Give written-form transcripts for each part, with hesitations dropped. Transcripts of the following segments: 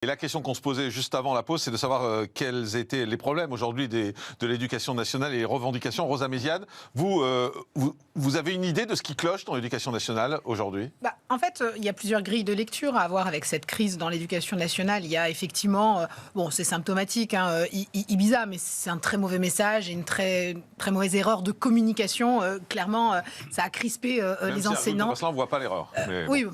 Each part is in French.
Et la question qu'on se posait juste avant la pause, c'est de savoir quels étaient les problèmes aujourd'hui de l'éducation nationale et les revendications. Rosa Méziane, vous avez une idée de ce qui cloche dans l'éducation nationale aujourd'hui ? En fait, il y a plusieurs grilles de lecture à avoir avec cette crise dans l'éducation nationale. Il y a effectivement, c'est symptomatique, Ibiza, mais c'est un très mauvais message et une très, très mauvaise erreur de communication. Clairement, ça a crispé les enseignants. Parce que là, on ne voit pas l'erreur. Oui,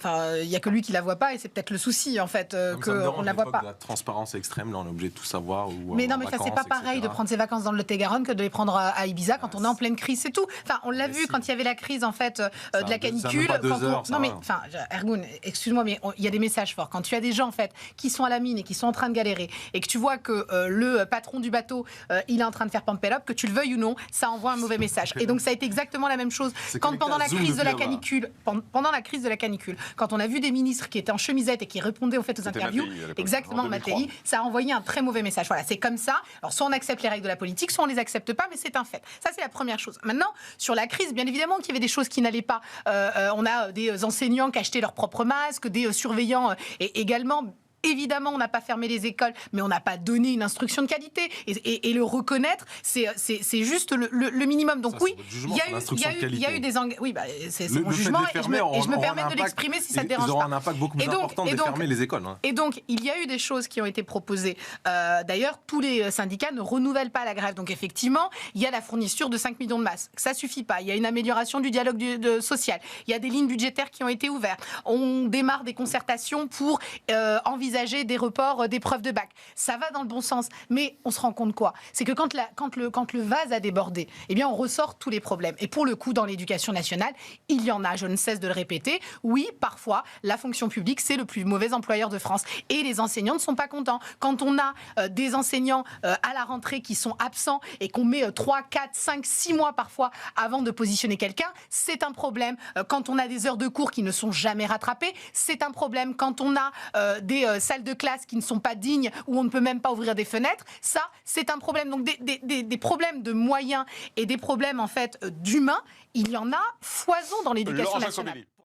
il n'y a que lui qui la voit pas et c'est peut-être le souci, en fait, qu'on ne la voit pas. La transparence extrême, là, on est obligé de tout savoir. Mais non, mais ça, c'est pas pareil de prendre ses vacances dans le Lot-et-Garonne que de les prendre à Ibiza quand on est en pleine crise, c'est tout. Enfin, on l'a vu quand il y avait la crise, en fait, de la canicule. Non, mais, Ergun, excuse-moi, mais il y a des messages forts. Quand tu as des gens, en fait, qui sont à la mine et qui sont en train de galérer et que tu vois que le patron du bateau, il est en train de faire pump it up, que tu le veuilles ou non, ça envoie un mauvais message. Et donc, ça a été exactement la même chose quand pendant la crise de la canicule, quand on a vu des ministres qui étaient en chemisette et qui répondaient, au fait, aux interviews, exactement, Mattei, ça a envoyé un très mauvais message. Voilà, c'est comme ça. Alors, soit on accepte les règles de la politique, soit on les accepte pas, mais c'est un fait. Ça, c'est la première chose. Maintenant, sur la crise, bien évidemment qu'il y avait des choses qui n'allaient pas. On a des enseignants qui achetaient leurs propres masques, des surveillants et également. Évidemment, on n'a pas fermé les écoles, mais on n'a pas donné une instruction de qualité. Et le reconnaître, c'est juste le minimum. Donc oui, il y a eu des oui, c'est mon jugement et je me permets de l'exprimer si ça ne dérange pas. Ils auront un impact beaucoup plus important de fermer les écoles. Et donc, il y a eu des choses qui ont été proposées. D'ailleurs, tous les syndicats ne renouvellent pas la grève. Donc effectivement, il y a la fourniture de 5 millions de masques. Ça ne suffit pas. Il y a une amélioration du dialogue social. Il y a des lignes budgétaires qui ont été ouvertes. On démarre des concertations pour envisager des reports d'épreuves de bac. Ça va dans le bon sens, mais on se rend compte quoi ? C'est que quand le vase a débordé, eh bien on ressort tous les problèmes. Et pour le coup, dans l'éducation nationale, il y en a, je ne cesse de le répéter. Oui, parfois, la fonction publique, c'est le plus mauvais employeur de France. Et les enseignants ne sont pas contents. Quand on a des enseignants à la rentrée qui sont absents et qu'on met 3, 4, 5, 6 mois parfois avant de positionner quelqu'un, c'est un problème. Quand on a des heures de cours qui ne sont jamais rattrapées, c'est un problème. Quand on a des salles de classe qui ne sont pas dignes, où on ne peut même pas ouvrir des fenêtres, ça, c'est un problème. Donc des problèmes de moyens et des problèmes en fait d'humains, il y en a foison dans l'éducation nationale.